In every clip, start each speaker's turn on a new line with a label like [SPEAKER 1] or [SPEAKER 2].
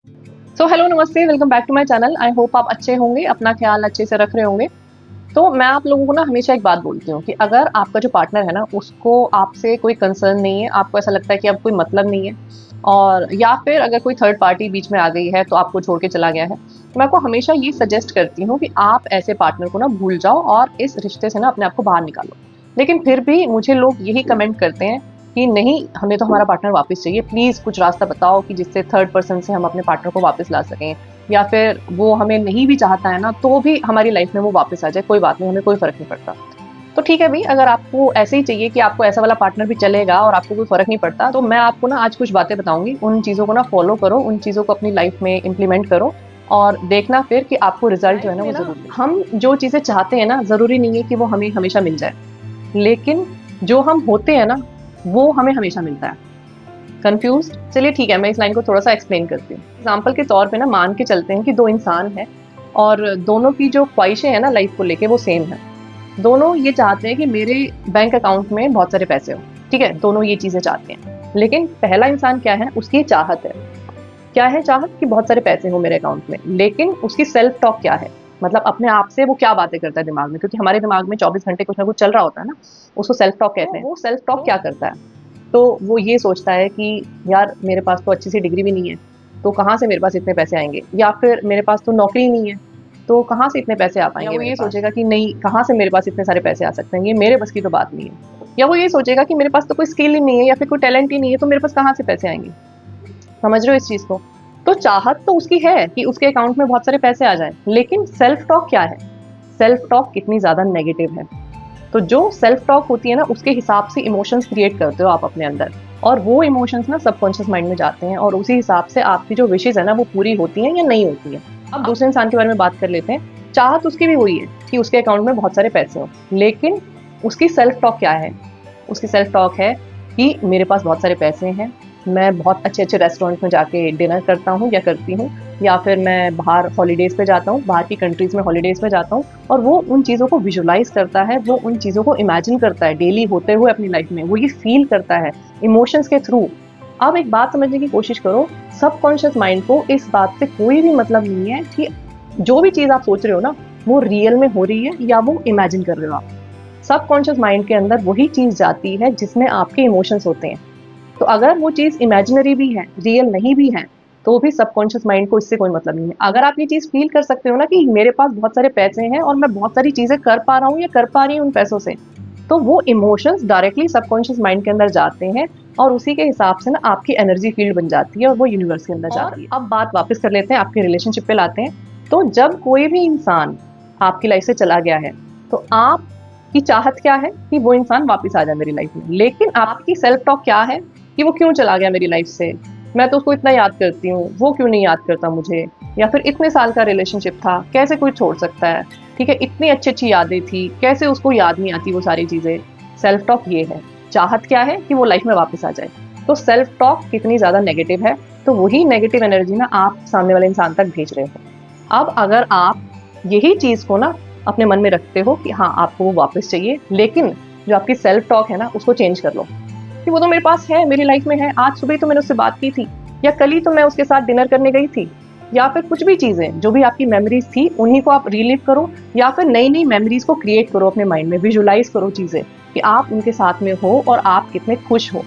[SPEAKER 1] सो hello नमस्ते, welcome back to my channel. I hope आप अच्छे होंगे, अपना ख्याल अच्छे से रख रहे होंगे। तो मैं आप लोगों को ना हमेशा एक बात बोलती हूँ कि अगर आपका जो पार्टनर है ना, उसको आपसे कोई कंसर्न नहीं है, आपको ऐसा लगता है कि अब कोई मतलब नहीं है, और या फिर अगर कोई थर्ड पार्टी बीच में आ गई है तो आपको छोड़ के चला गया है, तो मैं आपको हमेशा ये सजेस्ट करती हूँ कि आप ऐसे पार्टनर को ना भूल जाओ और इस रिश्ते से ना अपने आप को बाहर निकालो। लेकिन फिर भी मुझे लोग यही कमेंट करते हैं कि नहीं, हमें तो हमारा पार्टनर वापस चाहिए, प्लीज़ कुछ रास्ता बताओ कि जिससे थर्ड पर्सन से हम अपने पार्टनर को वापस ला सकें, या फिर वो हमें नहीं भी चाहता है ना तो भी हमारी लाइफ में वो वापस आ जाए, कोई बात नहीं, हमें कोई फ़र्क नहीं पड़ता। तो ठीक है भई, अगर आपको ऐसे ही चाहिए कि आपको ऐसा वाला पार्टनर भी चलेगा और आपको कोई फ़र्क नहीं पड़ता, तो मैं आपको ना आज कुछ बातें बताऊँगी, उन चीज़ों को ना फ़ॉलो करो, उन चीज़ों को अपनी लाइफ में इम्प्लीमेंट करो और देखना फिर कि आपको रिज़ल्ट जो है ना वो ज़रूर मिले। हम जो चीज़ें चाहते हैं ना, ज़रूरी नहीं है कि वो हमें हमेशा मिल जाए, लेकिन जो हम होते हैं ना, वो हमें हमेशा मिलता है। कन्फ्यूज़्ड? चलिए ठीक है, मैं इस लाइन को थोड़ा-सा एक्सप्लेन करती हूँ। एग्ज़ाम्पल के तौर पे ना मान के चलते हैं कि 2 इंसान हैं और दोनों की जो ख्वाहिशें हैं ना लाइफ़ को लेके वो सेम हैं। दोनों ये चाहते हैं कि मेरे बैंक अकाउंट में बहुत सारे पैसे हों, ठीक है? दोनों ये चीज़ें चाहते हैं। लेकिन पहला इंसान क्या है, उसकी चाहत है। क्या है चाहत? कि बहुत सारे पैसे हों मेरे अकाउंट में। लेकिन उसकी सेल्फ टॉक क्या है? मतलब अपने आप से वो क्या बातें करता है दिमाग में, क्योंकि हमारे दिमाग में 24 घंटे कुछ ना कुछ चल रहा होता है ना, उसको सेल्फ टॉक कहते हैं। वो सेल्फ टॉक क्या करता है? तो वो ये सोचता है कि यार मेरे पास तो अच्छी सी डिग्री भी नहीं है, तो कहाँ से मेरे पास इतने पैसे आएँगे? या फिर मेरे पास तो नौकरी नहीं है, तो कहाँ से इतने पैसे आ पाएँगे? या वो ये सोचेगा कि नहीं, कहाँ से मेरे पास इतने सारे पैसे आ सकते हैं? ये मेरे बस की तो बात नहीं है। या वो ये सोचेगा कि मेरे पास तो कोई स्किल ही नहीं है या फिर कोई टैलेंट ही नहीं है, तो मेरे पास कहाँ से पैसे आएँगे? समझ रहे हो इस चीज़ को? तो चाहत तो उसकी है कि उसके अकाउंट में बहुत सारे पैसे आ जाएँ, लेकिन सेल्फ टॉक क्या है? सेल्फ टॉक कितनी ज़्यादा नेगेटिव है। तो जो सेल्फ टॉक होती है ना, उसके हिसाब से इमोशंस क्रिएट करते हो आप अपने अंदर, और वो इमोशंस ना सबकॉन्शियस माइंड में जाते हैं और उसी हिसाब से आपकी जो विशेज़ है ना वो पूरी होती हैं या नहीं होती हैं। अब दूसरे इंसान के बारे में बात कर लेते हैं। चाहत उसकी भी वही है कि उसके अकाउंट में बहुत सारे पैसे हों, लेकिन उसकी सेल्फ टॉक क्या है? उसकी सेल्फ टॉक है कि मेरे पास बहुत सारे पैसे हैं, मैं बहुत अच्छे-अच्छे रेस्टोरेंट में जाके डिनर करता हूँ या करती हूँ, या फिर मैं बाहर हॉलिडेज़ पे जाता हूँ, बाहर की कंट्रीज़ में हॉलिडेज़ पे जाता हूँ, और वो उन चीज़ों को विजुअलाइज़ करता है, वो उन चीज़ों को इमेजिन करता है डेली होते हुए अपनी लाइफ़ में, वो ये फ़ील करता है इमोशंस के थ्रू। अब एक बात समझने की कोशिश करो, सबकॉन्शियस माइंड को इस बात से कोई भी मतलब नहीं है कि जो भी चीज़ आप सोच रहे हो ना, वो रियल में हो रही है या वो इमेजिन कर रहे हो आप। सबकॉन्शियस माइंड के अंदर वही चीज़ जाती है जिसमें आपके इमोशंस होते हैं। तो अगर वो चीज़ इमेजिनरी भी है, रियल नहीं भी है, तो भी सबकॉन्शियस माइंड को इससे कोई मतलब नहीं है। अगर आप ये चीज़ फ़ील कर सकते हो ना कि मेरे पास बहुत सारे पैसे हैं और मैं बहुत सारी चीज़ें कर पा रहा हूँ या कर पा रही हूँ उन पैसों से, तो वो इमोशंस डायरेक्टली सबकॉन्शियस माइंड के अंदर जाते हैं और उसी के हिसाब से ना आपकी एनर्जी फील्ड बन जाती है और वो यूनिवर्स के अंदर जाती है। अब बात वापस कर लेते हैं, आपके रिलेशनशिप पे लाते हैं। तो जब कोई भी इंसान आपकी लाइफ से चला गया है, तो आपकी चाहत क्या है कि वो इंसान वापस आ जाए मेरी लाइफ में। लेकिन आपकी सेल्फ टॉक क्या है कि वो क्यों चला गया मेरी लाइफ से? मैं तो उसको इतना याद करती हूँ, वो क्यों नहीं याद करता मुझे? या फिर इतने साल का रिलेशनशिप था, कैसे कोई छोड़ सकता है? ठीक है, इतनी अच्छी-अच्छी यादें थी, कैसे उसको याद नहीं आती वो सारी चीज़ें? सेल्फ टॉक ये है। चाहत क्या है कि वो लाइफ में वापस आ जाए। तो सेल्फ टॉक कितनी ज़्यादा नेगेटिव है, तो वही नेगेटिव एनर्जी ना आप सामने वाले इंसान तक भेज रहे हो। अब अगर आप यही चीज़ को ना अपने मन में रखते हो कि हाँ, आपको वो वापस चाहिए, लेकिन जो आपकी सेल्फ टॉक है ना, उसको चेंज कर लो कि वो तो मेरे पास है, मेरी लाइफ में है, आज सुबह ही तो मैंने उससे बात की थी, या कल ही तो मैं उसके साथ डिनर करने गई थी, या फिर कुछ भी चीज़ें जो भी आपकी मेमोरीज़ थी, उन्हीं को आप रिलीव करो, या फिर नई-नई मेमोरीज़ को क्रिएट करो अपने माइंड में, विजुअलाइज़ करो चीज़ें कि आप उनके साथ में हो और आप कितने खुश हो।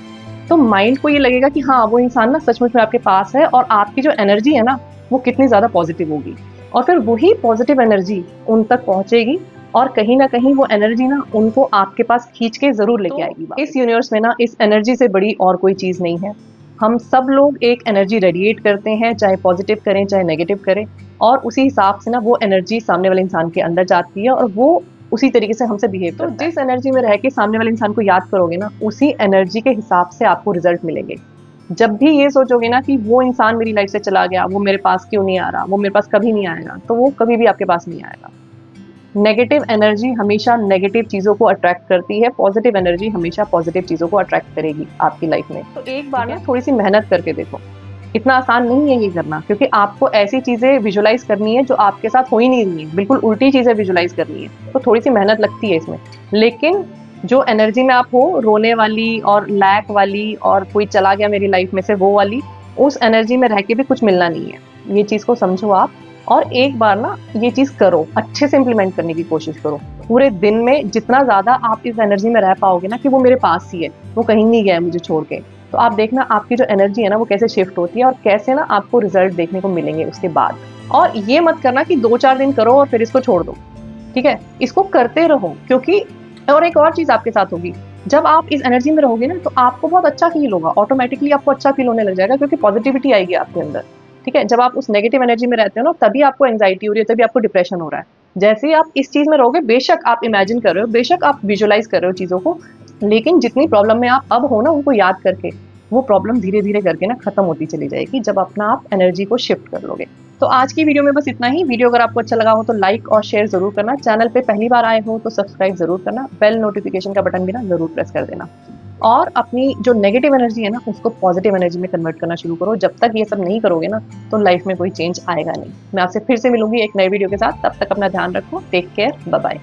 [SPEAKER 1] तो माइंड को ये लगेगा कि हाँ, वो इंसान ना सचमुच में आपके पास है और आपकी जो एनर्जी है ना, वो कितनी ज़्यादा पॉज़िटिव होगी, और फिर वही पॉज़िटिव एनर्जी उन तक पहुँचेगी और कहीं न कहीं वो एनर्जी ना उनको आपके पास खींच के ज़रूर लेके आएगी वापस। इस यूनिवर्स में ना इस एनर्जी से बड़ी और कोई चीज़ नहीं है। हम सब लोग एक एनर्जी रेडिएट करते हैं, चाहे पॉज़िटिव करें, चाहे नेगेटिव करें, और उसी हिसाब से ना वो एनर्जी सामने वाले इंसान के अंदर जाती है और वो उसी तरीके से हमसे बिहेव करता है। तो जिस एनर्जी में रह के सामने वाले इंसान को याद करोगे ना, उसी एनर्जी के हिसाब से आपको रिज़ल्ट मिलेंगे। जब भी ये सोचोगे ना कि वो इंसान मेरी लाइफ़ से चला गया, वो मेरे पास क्यों नहीं आ रहा, वो मेरे पास कभी नहीं आएगा, तो वो कभी भी आपके पास नहीं आएगा। नेगेटिव एनर्जी हमेशा नेगेटिव चीज़ों को अट्रैक्ट करती है, पॉज़िटिव एनर्जी हमेशा पॉज़िटिव चीज़ों को अट्रैक्ट करेगी आपकी लाइफ़ में। तो एक बार ना थोड़ी-सी मेहनत करके देखो। इतना आसान नहीं है ये करना, क्योंकि आपको ऐसी चीज़ें विजुअलाइज़ करनी है जो आपके साथ हो ही नहीं रही हैं, बिल्कुल उल्टी चीज़ें विजुअलाइज़ करनी है, तो थोड़ी-सी मेहनत लगती है इसमें। लेकिन जो एनर्जी में आप हो, रोने वाली और लैक वाली और कोई चला गया मेरी लाइफ़ में से वो वाली, उस एनर्जी में रह के भी कुछ मिलना नहीं है। ये चीज़ को समझो आप, और एक बार ना ये चीज़ करो, अच्छे से इम्प्लीमेंट करने की कोशिश करो। पूरे दिन में जितना ज़्यादा आप इस एनर्जी में रह पाओगे ना कि वो मेरे पास ही है, वो कहीं नहीं गया है मुझे छोड़ के, तो आप देखना आपकी जो एनर्जी है ना वो कैसे शिफ्ट होती है और कैसे ना आपको रिजल्ट देखने को मिलेंगे उसके बाद। और ये मत करना कि 2-4 दिन करो और फिर इसको छोड़ दो, ठीक है? इसको करते रहो, क्योंकि और एक और चीज़ आपके साथ होगी, जब आप इस एनर्जी में रहोगे ना तो आपको बहुत अच्छा फ़ील होगा, ऑटोमैटिकली आपको अच्छा फ़ील होने लग जाएगा, क्योंकि पॉजिटिविटी आएगी आपके अंदर, ठीक है? जब आप उस नेगेटिव एनर्जी में रहते हो ना, तभी आपको एंग्जायटी हो रही है, तभी आपको डिप्रेशन हो रहा है। जैसे ही आप इस चीज़ में रहोगे, बेशक आप इमेजिन कर रहे हो, बेशक आप विजुअलाइज़ कर रहे हो चीज़ों को, लेकिन जितनी प्रॉब्लम में आप अब हो ना उनको याद करके, वो प्रॉब्लम धीरे-धीरे करके ना खत्म होती चली जाएगी, जब अपना आप एनर्जी को शिफ्ट कर लोगे। तो आज की वीडियो में बस इतना ही। वीडियो अगर आपको अच्छा लगा हो तो लाइक और शेयर ज़रूर करना। चैनल पे पहली बार आए हो तो सब्सक्राइब ज़रूर करना। बेल नोटिफिकेशन का बटन भी ना ज़रूर प्रेस कर देना। और अपनी जो नेगेटिव एनर्जी है ना उसको पॉजिटिव एनर्जी में कन्वर्ट करना शुरू करो। जब तक ये सब नहीं करोगे ना तो लाइफ में कोई चेंज आएगा नहीं। मैं आपसे फिर से मिलूंगी एक नए वीडियो के साथ। तब तक अपना ध्यान रखो। Take care. Bye bye.